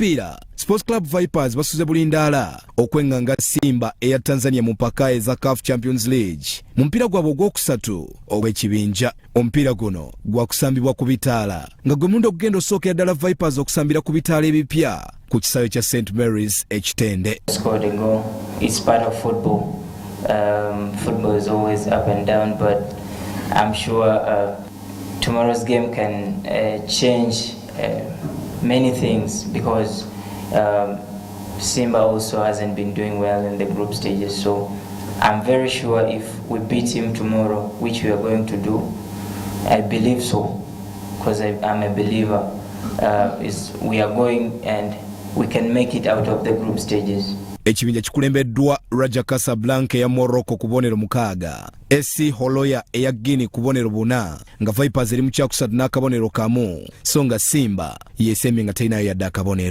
mupiira Sports Club Vipers basuze bulindaala okwenganga Simba eya Tanzania mu mpaka eza CAF Champions League. Mu mpira gwabwe ogwokusatu ogw'ekibinja omupiira guno gwakusambibwa ku bitaala nga gwe mundo ogugenda osookera ddala Vipers okusambira ku bitaala ebipya ku kisaawe kya St Mary's Ekitende. Scored a goal. It's part of football. Football is always up and down, but I'm sure tomorrow's game can change many things because Simba also hasn't been doing well in the group stages. So I'm very sure if we beat him tomorrow, which we are going to do, I believe so, because I'm a believer, we are going and we can make it out of the group stages. Ekibinja kikulembeddwa Raja Casablanca ya Morocco kubonero 6, SC Holoya eya Guinea kubonero 4, nga Vipers eri mu kyakusatu n'akabonero kamu, so nga Simba yesemye nga terinayo yadde akabonero.